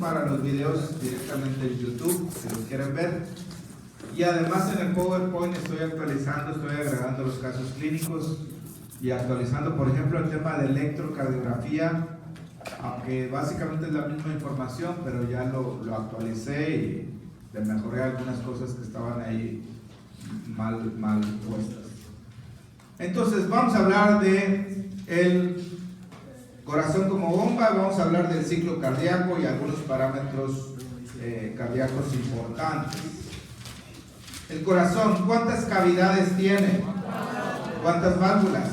Para los videos directamente en YouTube, si los quieren ver. Y además en el PowerPoint estoy actualizando, estoy agregando los casos clínicos y actualizando, por ejemplo, el tema de electrocardiografía, aunque básicamente es la misma información, pero ya lo actualicé y le mejoré algunas cosas que estaban ahí mal puestas. Entonces vamos a hablar de el corazón como bomba, vamos a hablar del ciclo cardíaco y algunos parámetros cardíacos importantes. El corazón, ¿cuántas cavidades tiene? ¿Cuántas válvulas?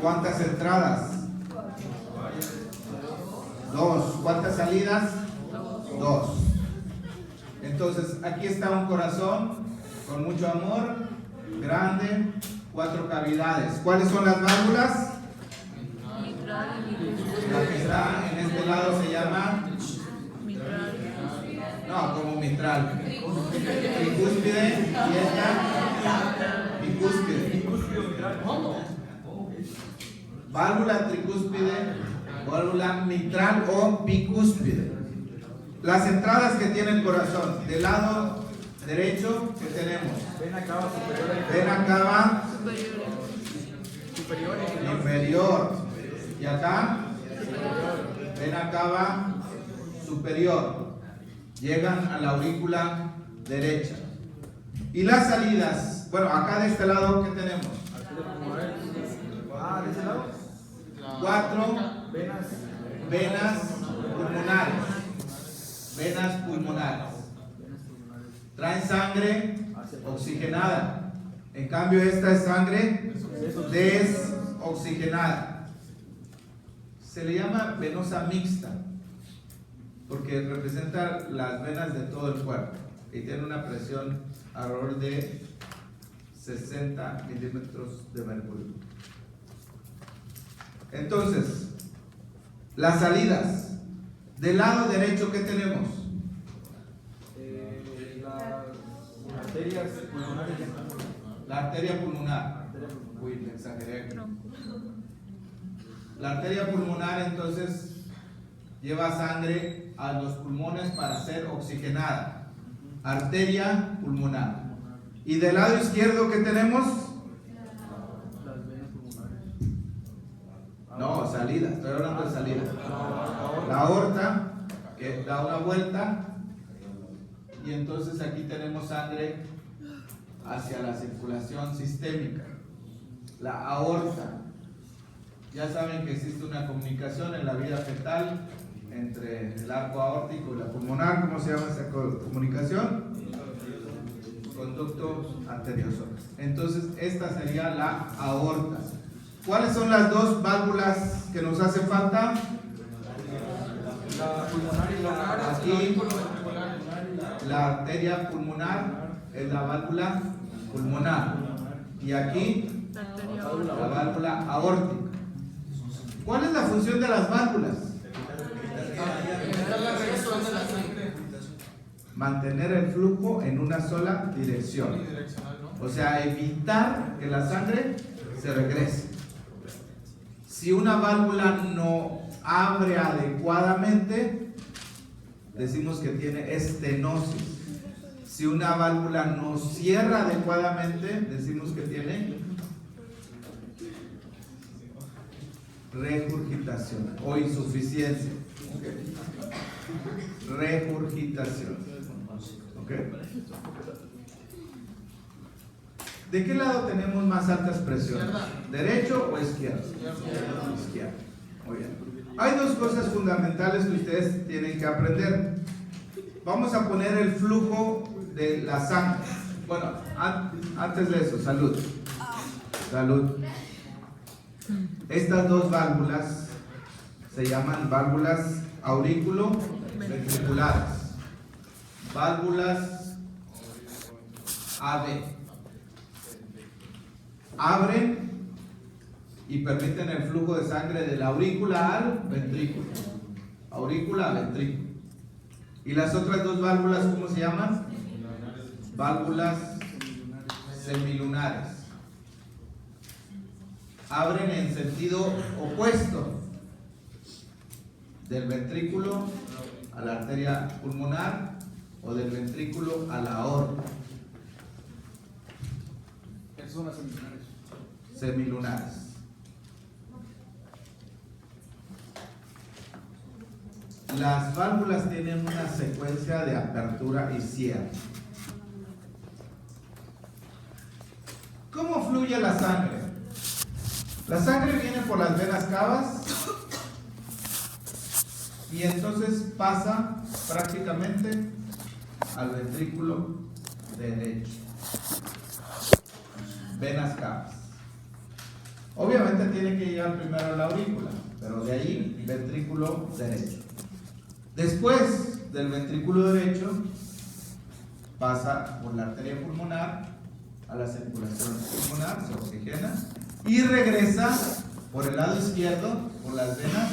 ¿Cuántas entradas? 2. ¿Cuántas salidas? 2. Entonces, aquí está un corazón con mucho amor, grande, 4 cavidades. ¿Cuáles son las válvulas? La que está en este lado se llama como mitral. Tricúspide y esta bicúspide. Válvula tricúspide, válvula mitral o bicúspide. Las entradas que tiene el corazón, del lado derecho, ¿qué tenemos? Vena cava superior. Vena cava inferior. Y acá, vena cava superior. Llegan a la aurícula derecha. Y las salidas, bueno, acá de este lado, ¿qué tenemos? ¿De ese lado? 4 Venas pulmonares. Venas pulmonares. Traen sangre oxigenada. En cambio, esta es sangre desoxigenada. Se le llama venosa mixta porque representa las venas de todo el cuerpo y tiene una presión alrededor de 60 milímetros de mercurio. Entonces, las salidas. Del lado derecho, ¿qué tenemos? las arterias pulmonares. La arteria pulmonar. Uy, le exageré. La arteria pulmonar entonces lleva sangre a los pulmones para ser oxigenada. Arteria pulmonar. Y del lado izquierdo, ¿qué tenemos? Las venas pulmonares. No, salida, estoy hablando de salida. La aorta, que da una vuelta, y entonces aquí tenemos sangre hacia la circulación sistémica. La aorta. Ya saben que existe una comunicación en la vida fetal entre el arco aórtico y la pulmonar. ¿Cómo se llama esa comunicación? Conducto arterioso. Entonces, esta sería la aorta. ¿Cuáles son las dos válvulas que nos hacen falta? La pulmonar y la Aquí, la arteria pulmonar es la válvula pulmonar. Y aquí, la válvula aórtica. ¿Cuál es la función de las válvulas? Mantener el flujo en una sola dirección. O sea, evitar que la sangre se regrese. Si una válvula no abre adecuadamente, decimos que tiene estenosis. Si una válvula no cierra adecuadamente, decimos que tiene regurgitación o insuficiencia. Regurgitación. ¿Okay? ¿De qué lado tenemos más altas presiones? ¿Derecho o izquierdo? Izquierdo. Muy bien. Hay dos cosas fundamentales que ustedes tienen que aprender. Vamos a poner el flujo de la sangre. Bueno, antes de eso, salud. Salud. Estas dos válvulas se llaman válvulas aurículo-ventriculares. Válvulas AB. Abren y permiten el flujo de sangre de la aurícula al ventrículo. Aurícula a ventrículo. ¿Y las otras dos válvulas cómo se llaman? Válvulas semilunares. Abren en sentido opuesto del ventrículo a la arteria pulmonar o del ventrículo a la aorta. Esas son las semilunares. Semilunares. Las válvulas tienen una secuencia de apertura y cierre. ¿Cómo fluye la sangre? La sangre viene por las venas cavas y entonces pasa prácticamente al ventrículo derecho. Venas cavas. Obviamente tiene que llegar primero a la aurícula, pero de ahí ventrículo derecho. Después del ventrículo derecho pasa por la arteria pulmonar a la circulación pulmonar, se oxigena y regresa por el lado izquierdo por las venas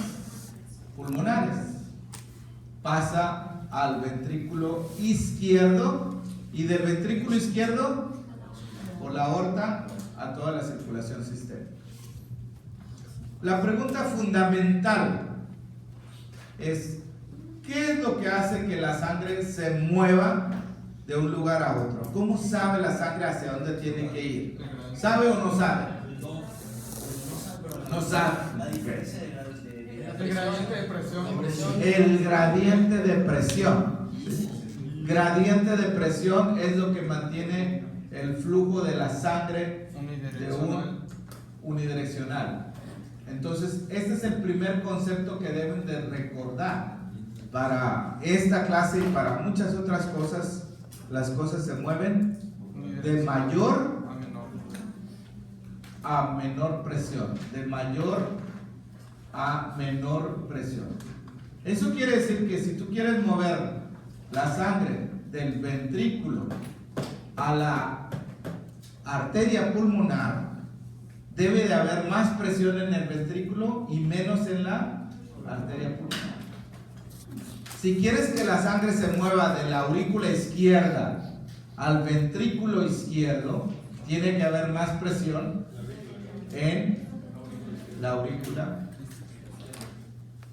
pulmonares. Pasa al ventrículo izquierdo y del ventrículo izquierdo por la aorta a toda la circulación sistémica. La pregunta fundamental es: ¿qué es lo que hace que la sangre se mueva de un lugar a otro? ¿Cómo sabe la sangre hacia dónde tiene que ir? ¿Sabe o no sabe? No sabe. El gradiente de presión. El gradiente de presión. Gradiente de presión es lo que mantiene el flujo de la sangre de un unidireccional. Entonces, este es el primer concepto que deben de recordar. Para esta clase y para muchas otras cosas, las cosas se mueven de mayor a menor presión, de mayor a menor presión. Eso quiere decir que si tú quieres mover la sangre del ventrículo a la arteria pulmonar, debe de haber más presión en el ventrículo y menos en la arteria pulmonar. Si quieres que la sangre se mueva de la aurícula izquierda al ventrículo izquierdo, tiene que haber más presión en la aurícula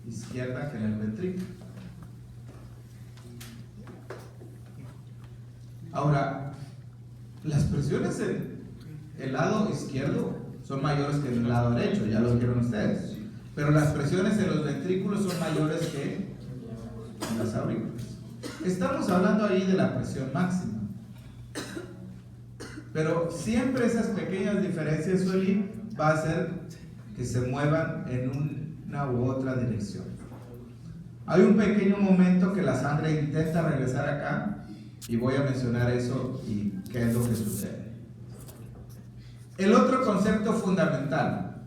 izquierda que en el ventrículo. Ahora, las presiones en el lado izquierdo son mayores que en el lado derecho, ya lo vieron ustedes. Pero las presiones en los ventrículos son mayores que en las aurículas. Estamos hablando ahí de la presión máxima. Pero siempre esas pequeñas diferencias, Sueli, va a hacer que se muevan en una u otra dirección. Hay un pequeño momento que la sangre intenta regresar acá y voy a mencionar eso y qué es lo que sucede. El otro concepto fundamental: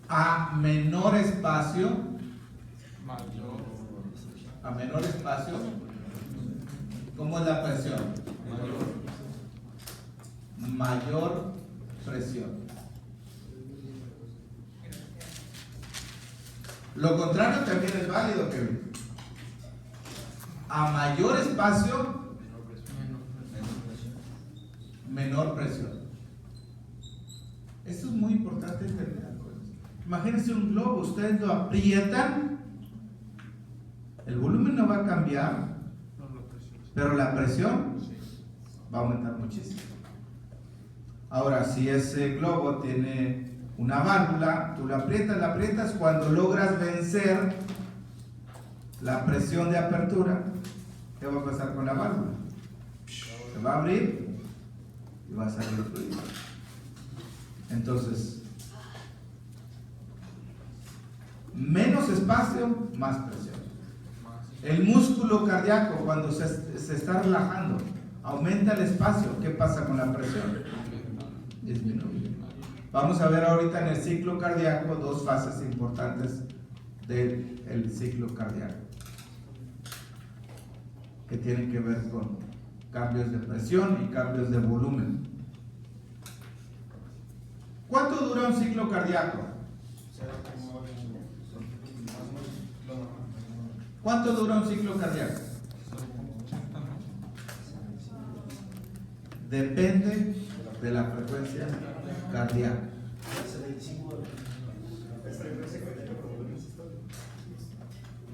a menor espacio, ¿cómo es la presión? Mayor presión. Lo contrario también es válido, Kevin. A mayor espacio, menor presión. Esto es muy importante entender. Imagínense un globo, ustedes lo aprietan, el volumen no va a cambiar, pero la presión va a aumentar muchísimo. Ahora, si ese globo tiene una válvula, tú la aprietas, cuando logras vencer la presión de apertura, ¿qué va a pasar con la válvula? Se va a abrir y va a salir el fluido. Entonces, menos espacio, más presión. El músculo cardíaco, cuando se está relajando, aumenta el espacio. ¿Qué pasa con la presión? Disminuye. Vamos a ver ahorita en el ciclo cardíaco dos fases importantes del ciclo cardíaco que tienen que ver con cambios de presión y cambios de volumen. ¿Cuánto dura un ciclo cardíaco? ¿Cuánto dura un ciclo cardíaco? Depende de la frecuencia cardíaca.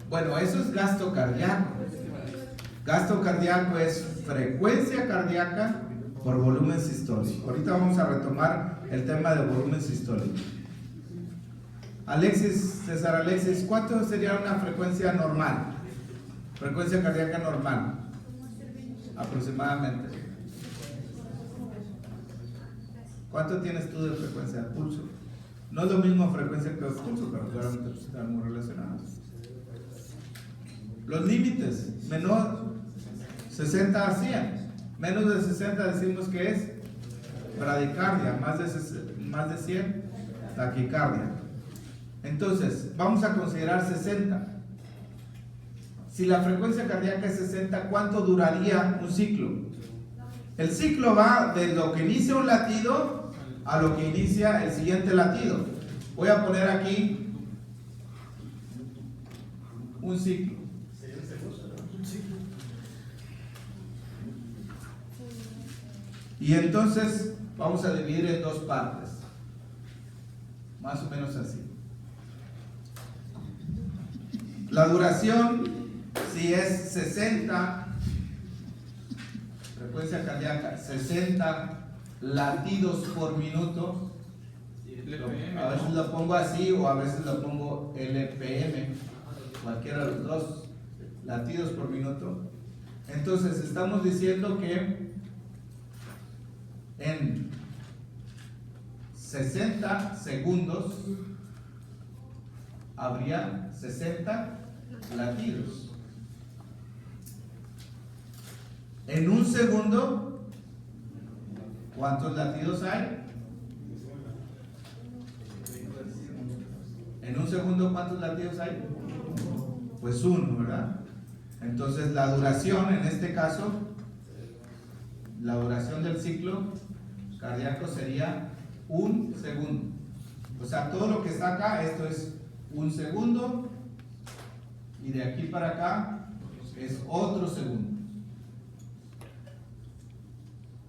Bueno, eso es gasto cardíaco. Gasto cardíaco es frecuencia cardíaca por volumen sistólico. Ahorita vamos a retomar el tema de volumen sistólico. César Alexis, ¿cuánto sería una frecuencia normal? Frecuencia cardíaca normal. Aproximadamente. ¿Cuánto tienes tú de frecuencia de pulso? No es lo mismo frecuencia que pulso, pero claramente están muy relacionados. Los límites, menor 60 a 100. Menos de 60 decimos que es bradicardia, más de 100 taquicardia. Entonces, vamos a considerar 60. Si la frecuencia cardíaca es 60, ¿cuánto duraría un ciclo? El ciclo va de lo que inicia un latido a lo que inicia el siguiente latido. Voy a poner aquí un ciclo. Y entonces vamos a dividir en dos partes. Más o menos así. La duración, si es 60, frecuencia cardíaca, 60 latidos por minuto, a veces lo pongo así o a veces lo pongo LPM, cualquiera de los dos, latidos por minuto. Entonces estamos diciendo que en 60 segundos habría 60 latidos. En un segundo, ¿cuántos latidos hay? En un segundo, ¿cuántos latidos hay? Pues uno, ¿verdad? Entonces la duración, en este caso, la duración del ciclo cardíaco sería un segundo. O sea, todo lo que está acá, esto es un segundo, y de aquí para acá es otro segundo.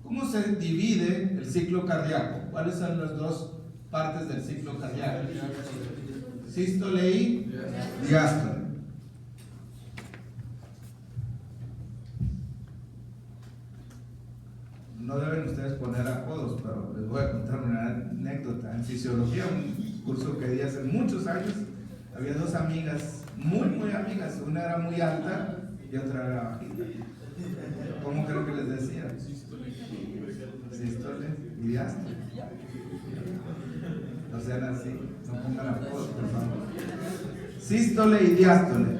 ¿Cómo se divide el ciclo cardíaco? ¿Cuáles son las dos partes del ciclo cardíaco? Sístole y diástole. No deben ustedes poner apodos, pero les voy a contar una anécdota. En fisiología, un curso que di hace muchos años, había dos amigas, muy amigas. Una era muy alta y otra era bajita. ¿Cómo creo que les decía? Sístole y diástole. No sean así, no pongan apodos, por favor. Sístole y diástole.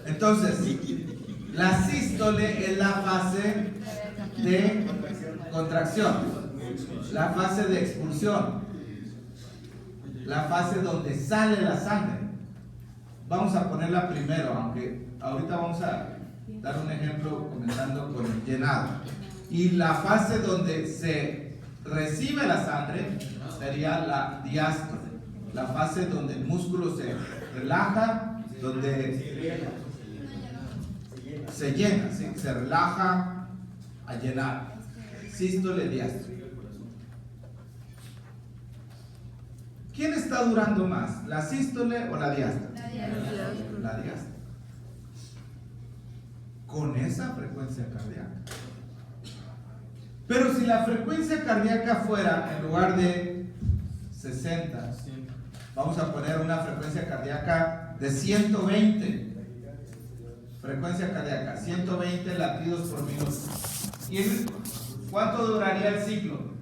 Entonces, la sístole es la fase de contracción, la fase de expulsión, la fase donde sale la sangre. Vamos a ponerla primero, aunque ahorita vamos a dar un ejemplo comenzando con el llenado. Y la fase donde se recibe la sangre sería la diástole, la fase donde el músculo se relaja, donde se llena, ¿sí? Se relaja a llenar. Sístole, diástole. ¿Quién está durando más? ¿La sístole o la diástole? La diástole. Con esa frecuencia cardíaca. Pero si la frecuencia cardíaca fuera, en lugar de 60, vamos a poner una frecuencia cardíaca de 120. Frecuencia cardíaca, 120 latidos por minuto. ¿Cuánto duraría el ciclo?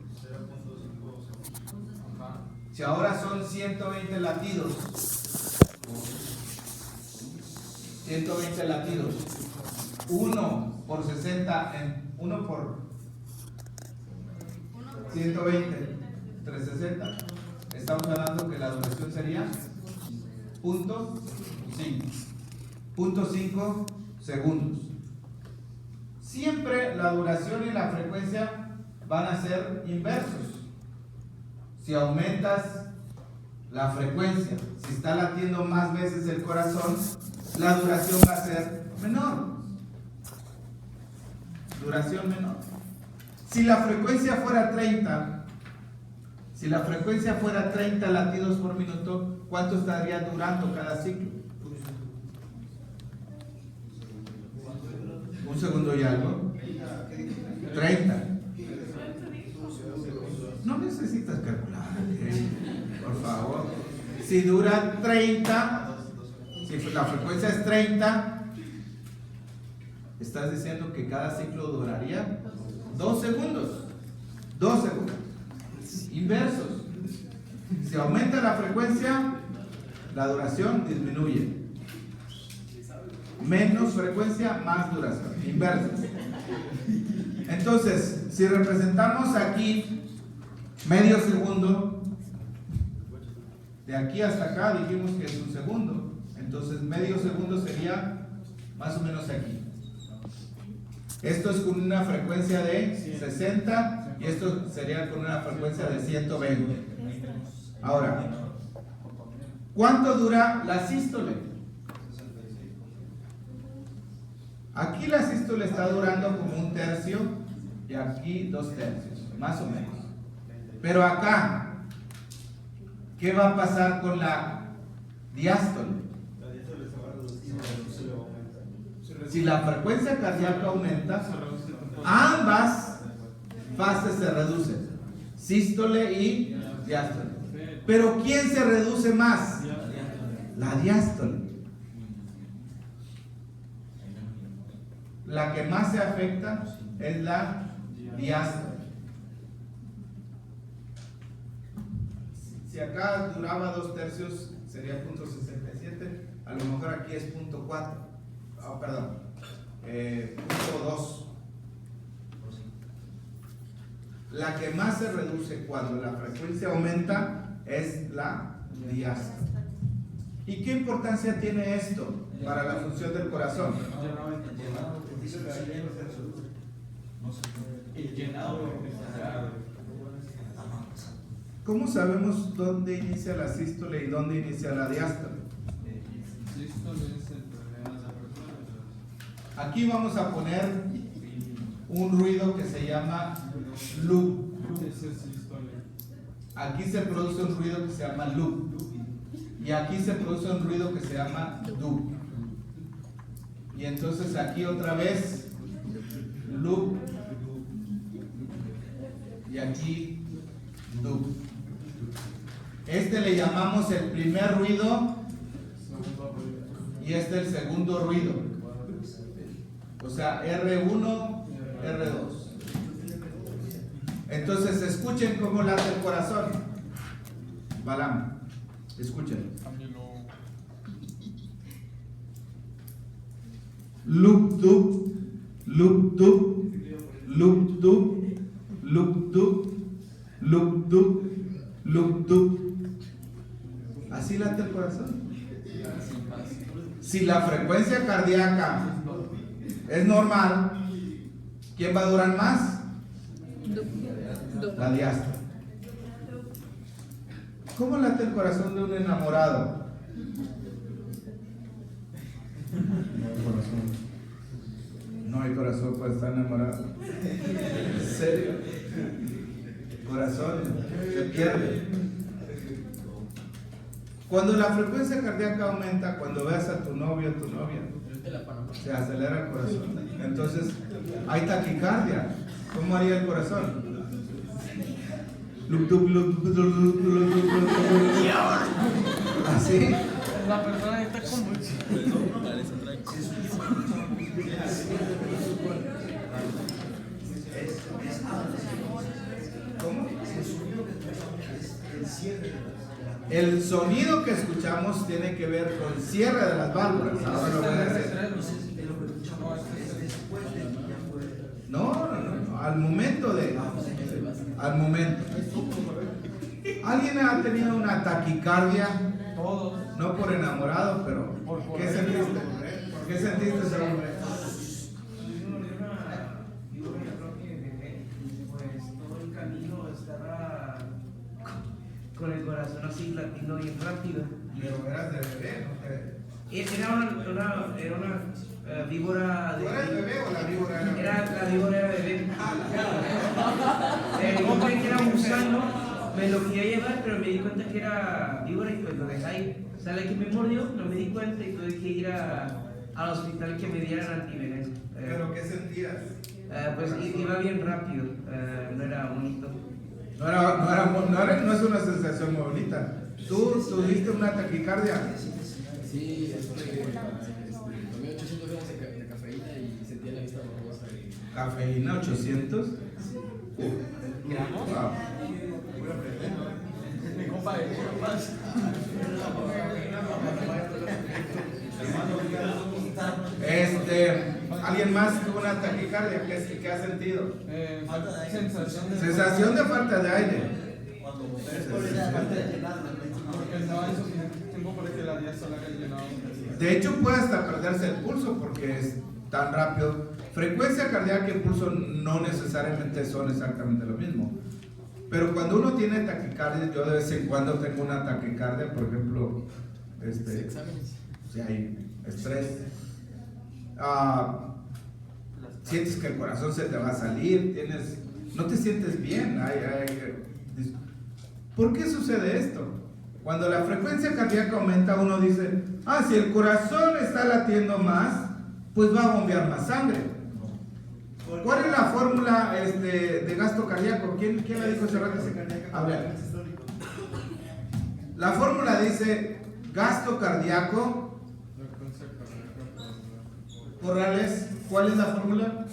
Si ahora son 120 latidos. 120 latidos. 1 por 60, 1 por 120, 360. Estamos hablando que la duración sería 0.5 segundos. Siempre la duración y la frecuencia van a ser inversos. Si aumentas la frecuencia, si está latiendo más veces el corazón, la duración va a ser menor. Duración menor. Si la frecuencia fuera 30, si la frecuencia fuera 30 latidos por minuto, ¿cuánto estaría durando cada ciclo? segundo y algo. 30. No necesitas calcular, por favor. Si dura 30, si la frecuencia es 30, estás diciendo que cada ciclo duraría 2 segundos. 2 segundos. Inversos. Si aumenta la frecuencia, la duración disminuye. Menos frecuencia, más duración. Inversos. Entonces, si representamos aquí medio segundo, de aquí hasta acá dijimos que es un segundo. Entonces, medio segundo sería más o menos aquí. Esto es con una frecuencia de 60 y esto sería con una frecuencia de 120. Ahora, ¿cuánto dura la sístole? Aquí la sístole está durando como 1/3 y aquí 2/3, más o menos. Pero acá, ¿qué va a pasar con la diástole? Si la frecuencia cardíaca aumenta, ambas fases se reducen, sístole y diástole. Pero ¿quién se reduce más? La diástole. La que más se afecta es la diástole. Si acá duraba 2/3, sería 0.67, a lo mejor aquí es 0.4, perdón, 0.2. La que más se reduce cuando la frecuencia aumenta es la diástole. ¿Y qué importancia tiene esto para la función del corazón? ¿Cómo sabemos dónde inicia la sístole y dónde inicia la diástole? Aquí vamos a poner un ruido que se llama loop. Aquí se produce un ruido que se llama loop. Y aquí se produce un ruido que se llama loop. Y entonces aquí otra vez loop. Y aquí loop. Este le llamamos el primer ruido y este el segundo ruido. O sea, R1, R2. Entonces escuchen cómo late el corazón. Balam, escuchen. Loop, dup, loop, dup, loop, dup, loop, dup, loop, dup, loop, dup. Así late el corazón. Si la frecuencia cardíaca es normal, ¿quién va a durar más? La diástole. ¿Cómo late el corazón de un enamorado? No hay corazón para estar enamorado. ¿En serio? Corazón se pierde. Cuando la frecuencia cardíaca aumenta, cuando veas a tu novio o tu novia, se acelera el corazón. Entonces hay taquicardia. ¿Cómo haría el corazón? Así. La persona está como... ¿Cómo? El sonido que escuchamos tiene que ver con el cierre de las válvulas. Ahora lo voy a hacer. No, al momento de... Al momento. ¿Alguien ha tenido una taquicardia? Todos. No por enamorado, pero ¿qué sentiste? ¿Qué sentiste ese hombre? Pues todo el camino estaba con el corazón así latiendo bien rápido. Pero eras de bebé, ¿no? Era una víbora de... ¿Tú eras bebé o la víbora era bebé? La víbora era bebé. Yo creí que era un gusano, me lo quería llevar, pero me di cuenta que era víbora y pues lo dejé ahí. O sea, la que me mordió, no me di cuenta y tuve que ir a al hospital que me dieran antiveneno. ¿Pero qué sentías? Pues iba bien rápido, no era bonito. No es una sensación muy bonita. ¿Tú tuviste una taquicardia? Sí, tomé 800 gramos de cafeína y sentía la vista borrosa. ¿Cafeína 800? ¿Gramos? Wow. Mi compa de compas. ¿Alguien más tuvo una taquicardia? ¿Qué ha sentido? Sensación de falta de aire. porque no hay suficiente tiempo para que la diástole haya llenado. De hecho, puede hasta perderse el pulso porque es tan rápido. Frecuencia cardíaca y pulso no necesariamente son exactamente lo mismo. Pero cuando uno tiene taquicardia, yo de vez en cuando tengo una taquicardia, por ejemplo, si hay estrés, sientes que el corazón se te va a salir, no te sientes bien. ¿Por qué sucede esto? Cuando la frecuencia cardíaca aumenta, uno dice, si el corazón está latiendo más, pues va a bombear más sangre. ¿Cuál es la fórmula de gasto cardíaco? ¿Quién la dijo hace rato? A ver. La fórmula dice gasto cardíaco. Corrales, ¿cuál es la fórmula?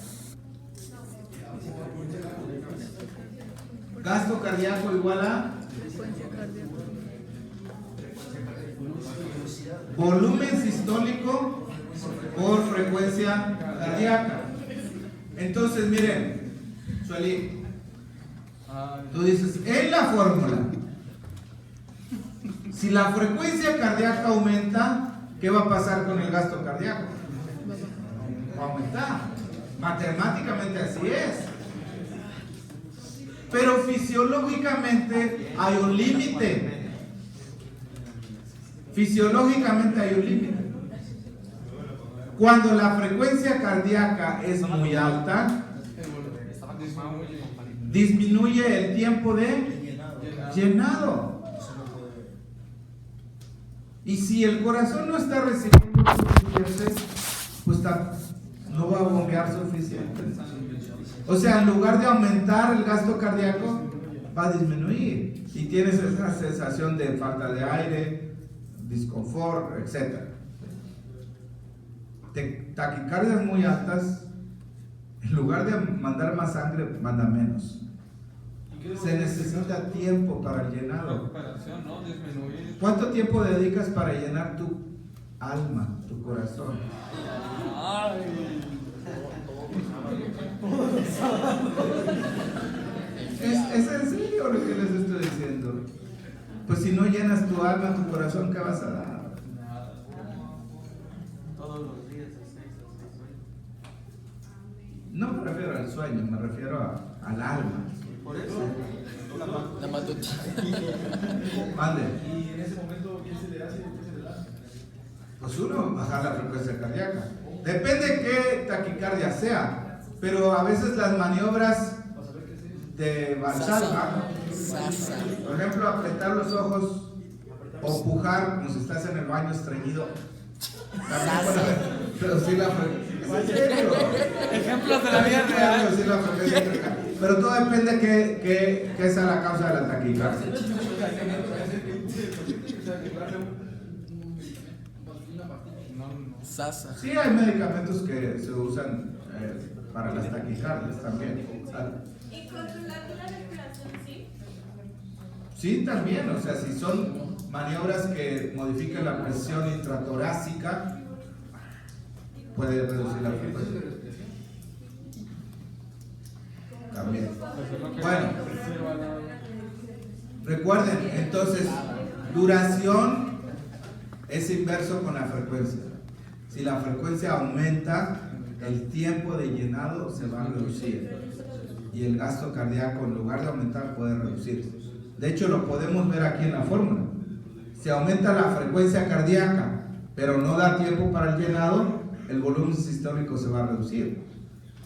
Gasto cardíaco igual a volumen sistólico por frecuencia cardíaca. Entonces, miren, Sueli, tú dices, en la fórmula, si la frecuencia cardíaca aumenta, ¿qué va a pasar con el gasto cardíaco? Va a aumentar. Matemáticamente así es. Pero fisiológicamente hay un límite. Fisiológicamente hay un límite. Cuando la frecuencia cardíaca es muy alta, disminuye el tiempo de llenado. Y si el corazón no está recibiendo suficiente, pues no va a bombear suficiente. O sea, en lugar de aumentar el gasto cardíaco, va a disminuir. Y tienes esa sensación de falta de aire, disconfort, etc. Taquicardias muy altas, en lugar de mandar más sangre, manda menos. Se necesita tiempo para el llenado. ¿Cuánto tiempo dedicas para llenar tu alma, tu corazón? ¿Es en serio lo que les estoy diciendo? Pues si no llenas tu alma, tu corazón, ¿qué vas a dar? Todos los días de 6 a 6. No me refiero al sueño, me refiero al alma. Por eso. La matutina. Mande. Y en ese momento, ¿qué se le hace? ¿Qué se le da? Pues uno, bajar la frecuencia cardíaca. Depende qué taquicardia sea, pero a veces las maniobras de Valsalva, por ejemplo, apretar los ojos o pujar como si estás en el baño estreñido, reducir la frecuencia. ¿En serio? Ejemplos de la vida real. Reducir la frecuencia cardíaca. Pero todo depende qué sea la causa de la taquicardia. Sasa. Sí, hay medicamentos que se usan para las taquicardias también. ¿Y controlar la respiración, sí? Sí, también, o sea, si son maniobras que modifican la presión intratorácica, puede reducir la frecuencia. También. Bueno, recuerden, entonces, duración es inverso con la frecuencia. Si la frecuencia aumenta, el tiempo de llenado se va a reducir y el gasto cardíaco, en lugar de aumentar, puede reducirse. De hecho, lo podemos ver aquí en la fórmula. Si aumenta la frecuencia cardíaca, pero no da tiempo para el llenado, el volumen sistólico se va a reducir.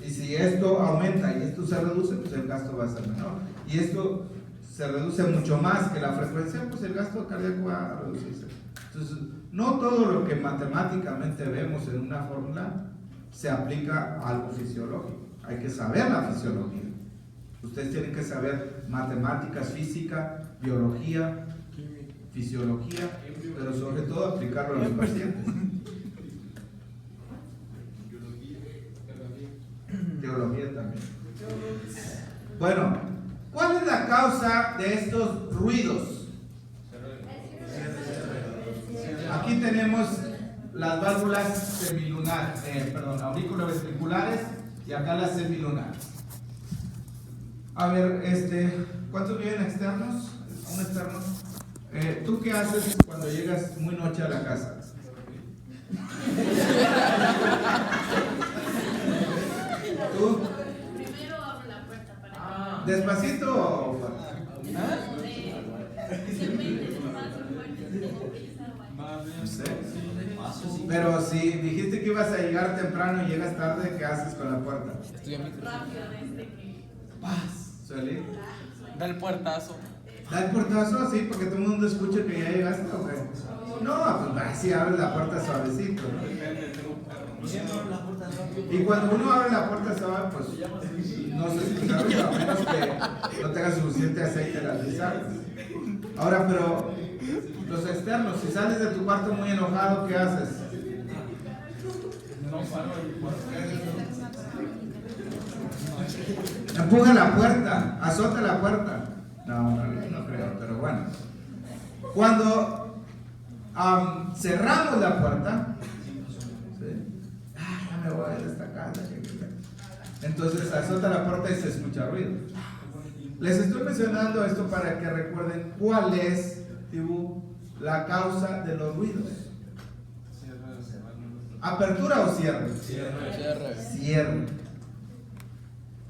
Y si esto aumenta y esto se reduce, pues el gasto va a ser menor. Y esto se reduce mucho más que la frecuencia, pues el gasto cardíaco va a reducirse. Entonces, no todo lo que matemáticamente vemos en una fórmula se aplica a algo fisiológico. Hay que saber la fisiología. Ustedes tienen que saber matemáticas, física, biología, fisiología, pero sobre todo aplicarlo a los pacientes. Teología también. Bueno, ¿cuál es la causa de estos ruidos? Aquí tenemos las válvulas semilunares, auriculoventriculares y acá las semilunares. A ver, ¿cuántos viven externos? ¿Un externo? ¿Tú qué haces cuando llegas muy noche a la casa? ¿Tú? Primero abro la puerta para ¿Despacito o fuerte? depende del paso fuerte, si tengo prisa o algo. Más bien. No sé. Pero si dijiste que ibas a llegar temprano y llegas tarde, ¿qué haces con la puerta? Rápido desde que ¿Suele? Da el puertazo. Da el portazo así porque todo el mundo escuche que ya llegaste, ¿o qué? No, pues así abre la puerta suavecito, ¿no? Depende, tengo un perro. Y cuando uno abre la puerta suave, pues no se escucha ruido, a menos que no tenga suficiente aceite en las bisagras. Ahora, pero los externos, si sales de tu cuarto muy enojado, ¿qué haces? No paro el cuarto. Empuja la puerta, azota la puerta. No creo, pero bueno. Cuando cerramos la puerta, ¿sí? Ya me voy de esta casa. Entonces azota la puerta y se escucha ruido. Les estoy mencionando esto para que recuerden cuál es, Tibu, la causa de los ruidos. ¿Apertura o cierre? Cierre.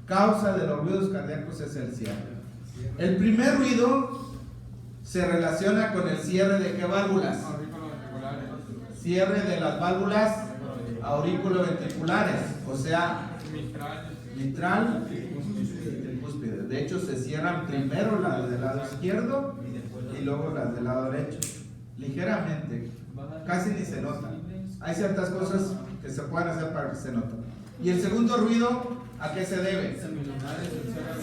Causa de los ruidos cardíacos es el cierre. El primer ruido se relaciona con el cierre de qué válvulas? Auriculoventriculares. Cierre de las válvulas auriculoventriculares, o sea, mitral y tricúspide. De hecho, se cierran primero las del lado izquierdo y luego las del lado derecho. Ligeramente, casi ni se nota. Hay ciertas cosas que se pueden hacer para que se noten. Y el segundo ruido, ¿a qué se debe?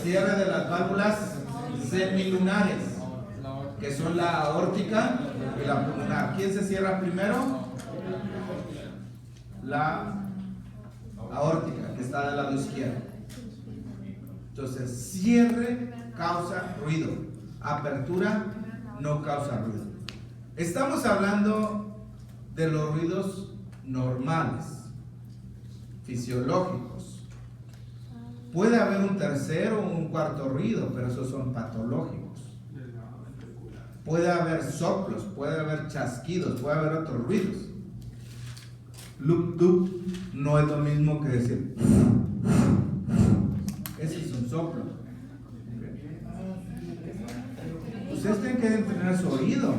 Cierre de las válvulas semilunares, que son la aórtica y la pulmonar. ¿Quién se cierra primero? La aórtica, que está del lado izquierdo. Entonces, cierre causa ruido, apertura no causa ruido. Estamos hablando de los ruidos normales, fisiológicos. Puede haber un tercer o un cuarto ruido, pero esos son patológicos. Puede haber soplos, puede haber chasquidos, puede haber otros ruidos. Loop dup no es lo mismo que decir. Ese es un soplo. Ustedes tienen que entrenar su oído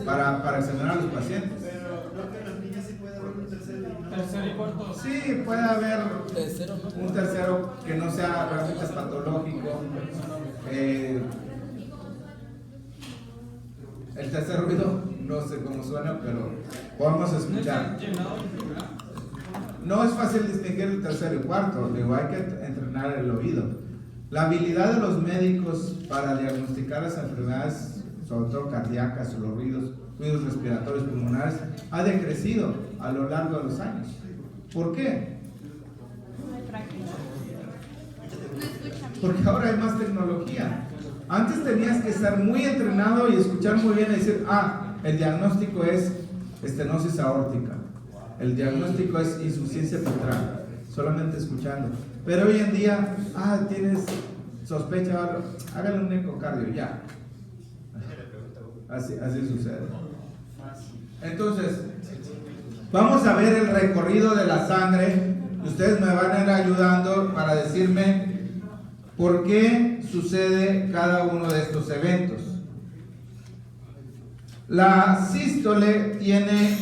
para examinar a los pacientes. Pero creo que en los niños sí puede haber un tercero y no. Tercero y cuarto. Sí, puede haber un tercero que no sea realmente patológico. El tercer ruido, no sé cómo suena, pero podemos escuchar. No es fácil distinguir el tercero y cuarto, digo, hay que entrenar el oído. La habilidad de los médicos para diagnosticar las enfermedades, sobre todo cardíacas o los ruidos respiratorios pulmonares, ha decrecido a lo largo de los años. ¿Por qué? Porque ahora hay más tecnología. Antes tenías que estar muy entrenado y escuchar muy bien y decir, el diagnóstico es estenosis aórtica, el diagnóstico es insuficiencia mitral, solamente escuchando. Pero hoy en día, tienes sospecha, hágale un ecocardio, ya. Así sucede. Entonces, vamos a ver el recorrido de la sangre. Ustedes me van a ir ayudando para decirme por qué sucede cada uno de estos eventos. La sístole tiene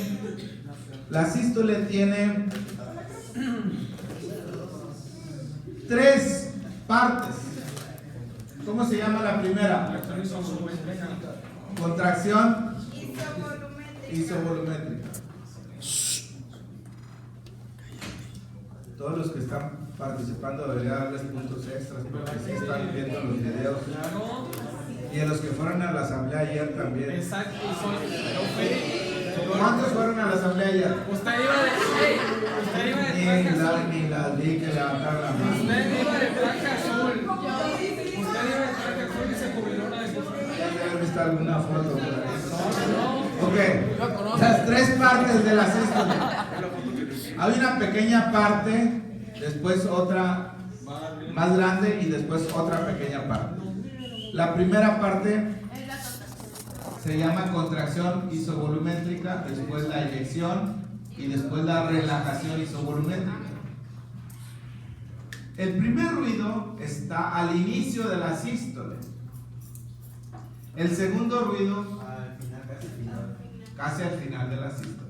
3 partes. ¿Cómo se llama la primera? Contracción isovolumétrica. Todos los que están participando deberían darles puntos extras porque sí están viendo los videos. Claro. Y a los que fueron a la asamblea ayer también. Exacto. Pero fue. ¿Cuántos fueron a la asamblea ayer? Usted iba de traje Ni la vi que levantaron la mano. Usted iba de traje azul. Usted iba de traje azul y se jubiló una vez. Ya he visto alguna foto por ahí. No. Ok, las tres partes de la sístole. Hay una pequeña parte, después otra más grande y después otra pequeña parte. La primera parte se llama contracción isovolumétrica, después la eyección y después la relajación isovolumétrica. El primer ruido está al inicio de la sístole. El segundo ruido casi al final de la sístole.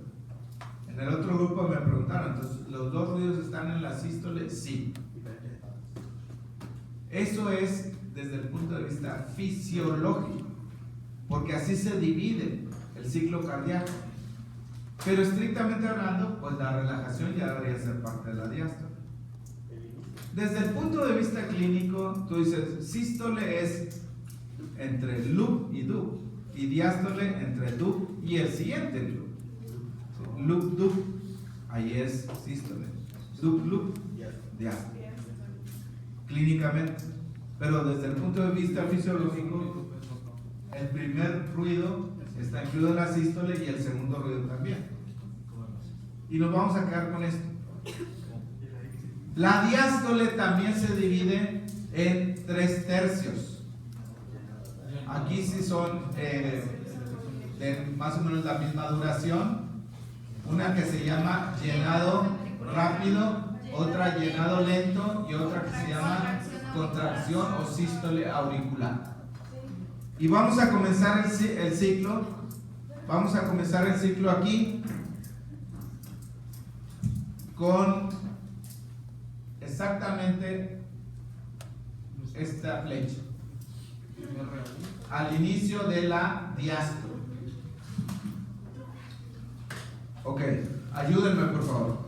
En el otro grupo me preguntaron, entonces, ¿los dos ruidos están en la sístole? Sí. Eso es desde el punto de vista fisiológico, porque así se divide el ciclo cardíaco. Pero estrictamente hablando, pues la relajación ya debería ser parte de la diástole. Desde el punto de vista clínico, tú dices, sístole es entre loop y dub, y diástole entre dub y el siguiente loop. Loop, dub, ahí es sístole. Dub, loop, diástole. Clínicamente. Pero desde el punto de vista fisiológico, el primer ruido está incluido en la sístole y el segundo ruido también. Y nos vamos a quedar con esto. La diástole también se divide en 3 tercios. Aquí sí son de más o menos la misma duración. Una que se llama llenado rápido, otra llenado lento y otra que se llama contracción o sístole auricular. Y vamos a comenzar el ciclo. Vamos a comenzar el ciclo aquí con exactamente esta flecha al inicio de la diástole. Ok, ayúdenme por favor.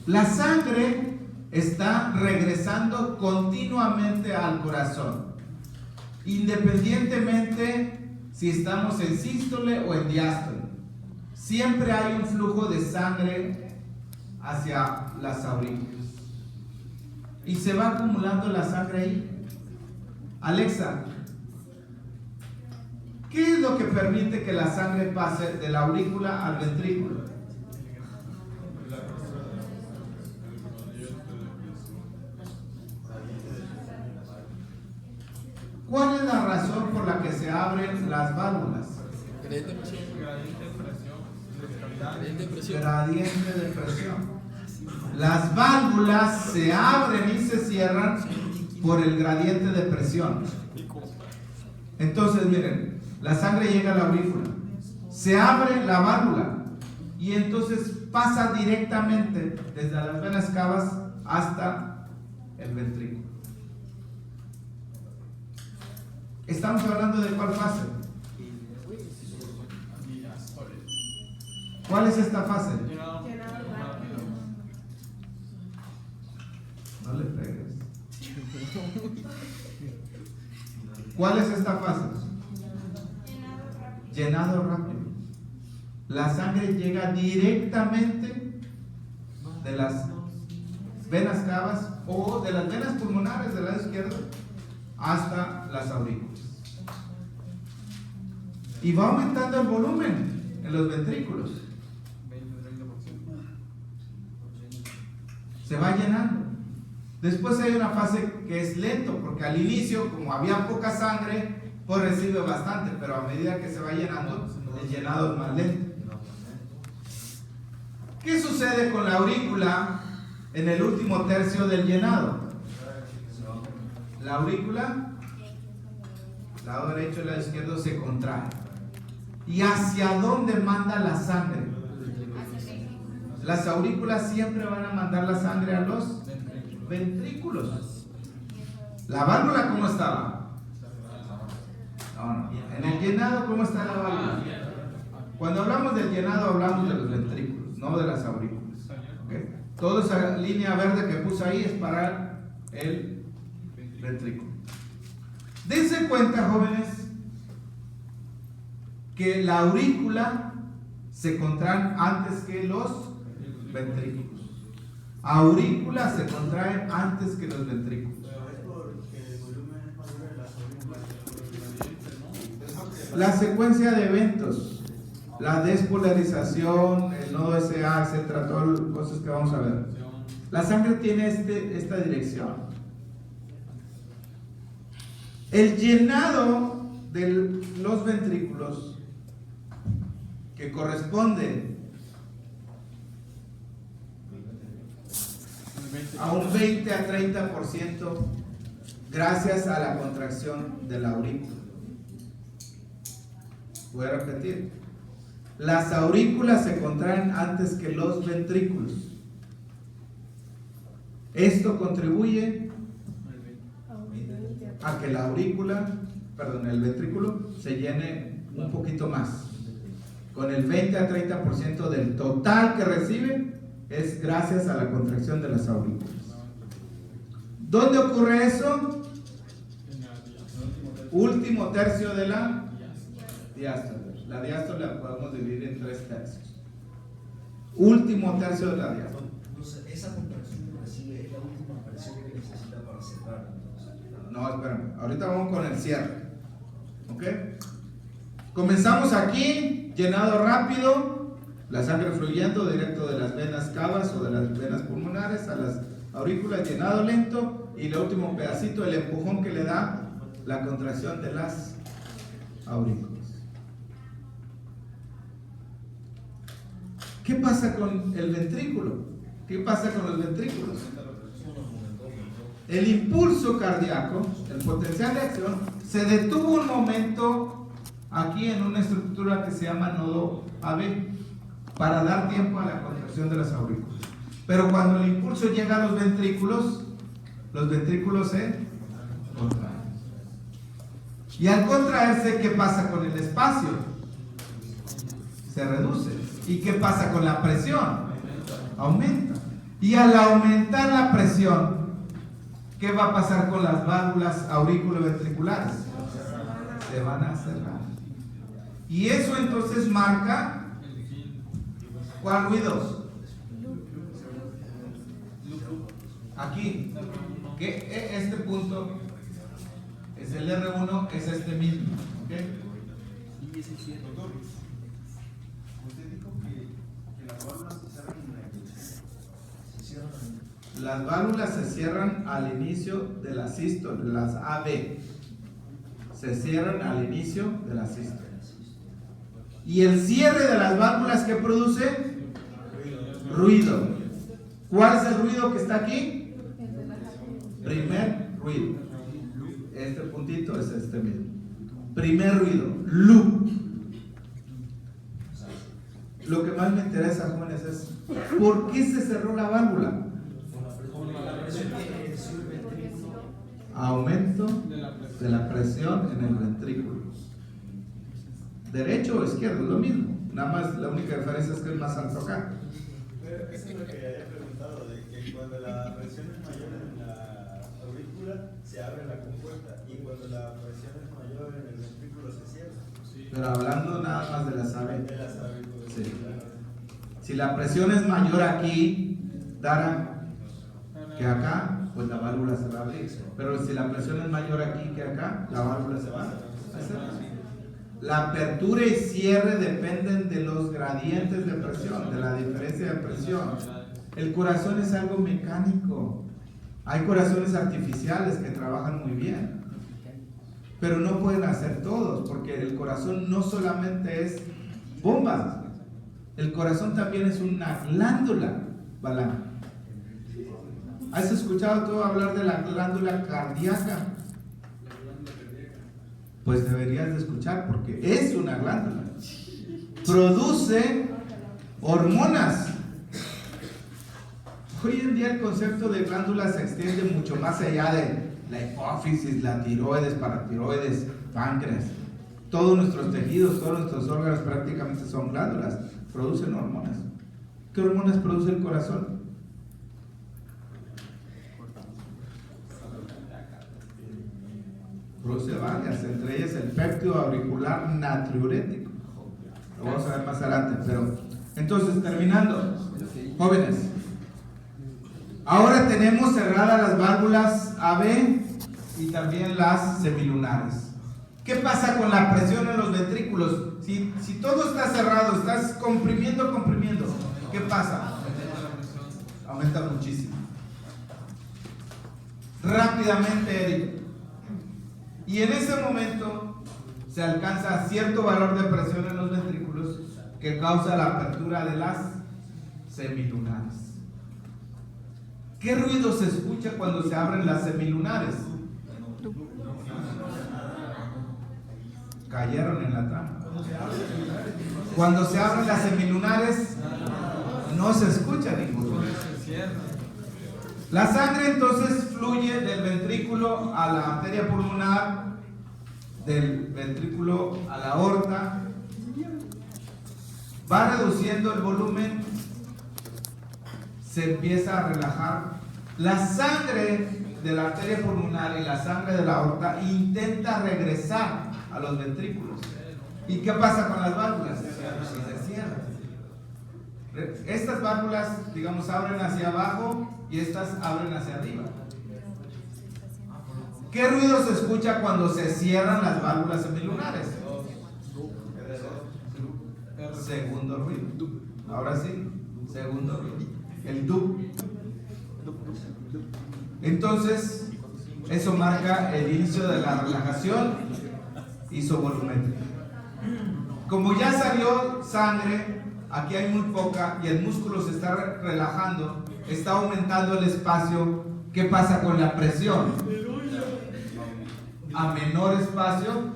La sangre está regresando continuamente al corazón, independientemente si estamos en sístole o en diástole. Siempre hay un flujo de sangre hacia las aurículas y se va acumulando la sangre ahí. Alexa, ¿qué es lo que permite que la sangre pase de la aurícula al ventrículo? ¿Cuál es la razón por la que se abren las válvulas? Gradiente de presión. Gradiente de presión. Las válvulas se abren y se cierran por el gradiente de presión. Entonces, miren, la sangre llega a la aurícula, se abre la válvula y entonces pasa directamente desde las venas cavas hasta el ventrículo. Estamos hablando de cuál fase. ¿Cuál es esta fase? No le pegues. ¿Cuál es esta fase? Llenado rápido. La sangre llega directamente de las venas cavas o de las venas pulmonares del lado izquierdo hasta las aurículas. Y va aumentando el volumen en los ventrículos. Se va llenando. Después hay una fase que es lento, porque al inicio, como había poca sangre, pues recibe bastante, pero a medida que se va llenando, el llenado es más lento. ¿Qué sucede con la aurícula en el último tercio del llenado? La aurícula, lado derecho y lado izquierdo, se contrae. ¿Y hacia dónde manda la sangre? Las aurículas siempre van a mandar la sangre a los ventrículos. ¿La válvula cómo estaba? No. En el llenado, ¿cómo está la válvula? Cuando hablamos del llenado, hablamos de los ventrículos, no de las aurículas. ¿Okay? Toda esa línea verde que puse ahí es para el ventrículo. Dense cuenta, jóvenes, que la aurícula se contraen antes que los ventrículos. Aurículas se contraen antes que los ventrículos. Pero es porque el volumen es mayor de las aurículas. La secuencia de eventos, la despolarización, el nodo SA, etcétera, todas las cosas que vamos a ver. La sangre tiene esta dirección. El llenado de los ventrículos, que corresponde a un 20 a 30% gracias a la contracción de la aurícula. Voy a repetir. Las aurículas se contraen antes que los ventrículos. Esto contribuye a que la el ventrículo se llene un poquito más. Con el 20 a 30% del total que recibe es gracias a la contracción de las aurículas. ¿Dónde ocurre eso? Último tercio de la diástole. La diástole la podemos dividir en 3 tercios. Último tercio de la diástole. Entonces, esa contracción que recibe es la última presión que necesita para cerrar. No, espérame. Ahorita vamos con el cierre. ¿Ok? Comenzamos aquí, llenado rápido, la sangre fluyendo directo de las venas cavas o de las venas pulmonares a las aurículas, llenado lento, y el último pedacito, el empujón que le da la contracción de las aurículas. ¿Qué pasa con el ventrículo? ¿Qué pasa con los ventrículos? El impulso cardíaco, el potencial de acción, se detuvo un momento aquí en una estructura que se llama nodo AB para dar tiempo a la contracción de las aurículas. Pero cuando el impulso llega a los ventrículos se contraen. Y al contraerse, ¿qué pasa con el espacio? Se reduce. ¿Y qué pasa con la presión? Aumenta. Y al aumentar la presión, ¿qué va a pasar con las válvulas auriculoventriculares? Se van a cerrar. Y eso entonces marca ¿cuál ruido? Aquí, que este punto es el R1, es este mismo. ¿Okay? Doctor, usted dijo que las válvulas se cierran en Las válvulas se cierran al inicio de la sístole, las AB. Se cierran al inicio de la sístole. Y el cierre de las válvulas, ¿qué produce? Ruido. ¿Cuál es el ruido que está aquí? Primer ruido. Este puntito es este mismo. Primer ruido, loop. Lo que más me interesa, jóvenes, es ¿por qué se cerró la válvula? Aumento de la presión en el ventrículo. Derecho o izquierdo, es lo mismo. Nada más la única diferencia es que es más alto acá. Pero eso es lo que había preguntado, de que cuando la presión es mayor en la aurícula se abre la compuerta y cuando la presión es mayor en el ventrículo se cierra. Pero hablando nada más de las AB. De las aurículas. Sí. Si la presión es mayor aquí, Dara, que acá, pues la válvula se va a abrir. Pero si la presión es mayor aquí que acá, la válvula se va a cerrar. La apertura y cierre dependen de los gradientes de presión, de la diferencia de presión. El corazón es algo mecánico. Hay corazones artificiales que trabajan muy bien, pero no pueden hacer todos, porque el corazón no solamente es bombas, el corazón también es una glándula, Balán. ¿Has escuchado tú hablar de la glándula cardíaca? Pues deberías de escuchar, porque es una glándula. Produce hormonas. Hoy en día el concepto de glándula se extiende mucho más allá de la hipófisis, la tiroides, paratiroides, páncreas. Todos nuestros tejidos, todos nuestros órganos prácticamente son glándulas, producen hormonas. ¿Qué hormonas produce el corazón? Produce varias, entre ellas el péptido auricular natriurético. Lo vamos a ver más adelante, pero entonces terminando, jóvenes, ahora tenemos cerradas las válvulas AB y también las semilunares. ¿Qué pasa con la presión en los ventrículos? Si todo está cerrado, estás comprimiendo, ¿qué pasa? Aumenta muchísimo. Rápidamente, Eric. Y en ese momento se alcanza cierto valor de presión en los ventrículos que causa la apertura de las semilunares. ¿Qué ruido se escucha cuando se abren las semilunares? Cayeron en la trampa. Cuando se abren las semilunares, no se escucha ninguno. La sangre entonces fluye del ventrículo a la arteria pulmonar, del ventrículo a la aorta, va reduciendo el volumen, se empieza a relajar. La sangre de la arteria pulmonar y la sangre de la aorta intenta regresar a los ventrículos. ¿Y qué pasa con las válvulas? Se cierran. Estas válvulas, digamos, abren hacia abajo y estas abren hacia arriba. ¿Qué ruido se escucha cuando se cierran las válvulas semilunares? Segundo ruido. Ahora sí, segundo ruido. El dub. Entonces, eso marca el inicio de la relajación isovolumétrica. Como ya salió sangre, aquí hay muy poca y el músculo se está relajando, está aumentando el espacio. ¿Qué pasa con la presión? A menor espacio,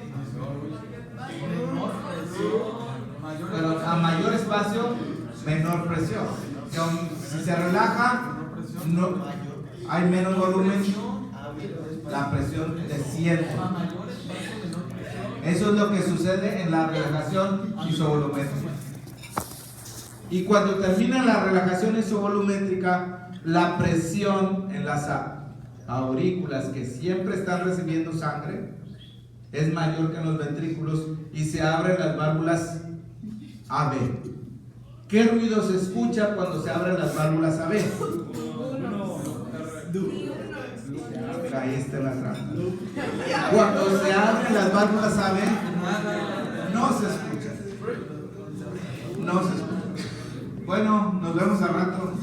pero a mayor espacio, menor presión. Si se relaja, no, hay menos volumen, la presión desciende. Eso es lo que sucede en la relajación isovolumétrica. Y cuando termina la relajación isovolumétrica, la presión en las aurículas, que siempre están recibiendo sangre, es mayor que en los ventrículos y se abren las válvulas AB. ¿Qué ruido se escucha cuando se abren las válvulas AB? Ahí está la trampa. Cuando se abren las válvulas AB, no se escucha. No se escucha. Bueno, nos vemos al rato.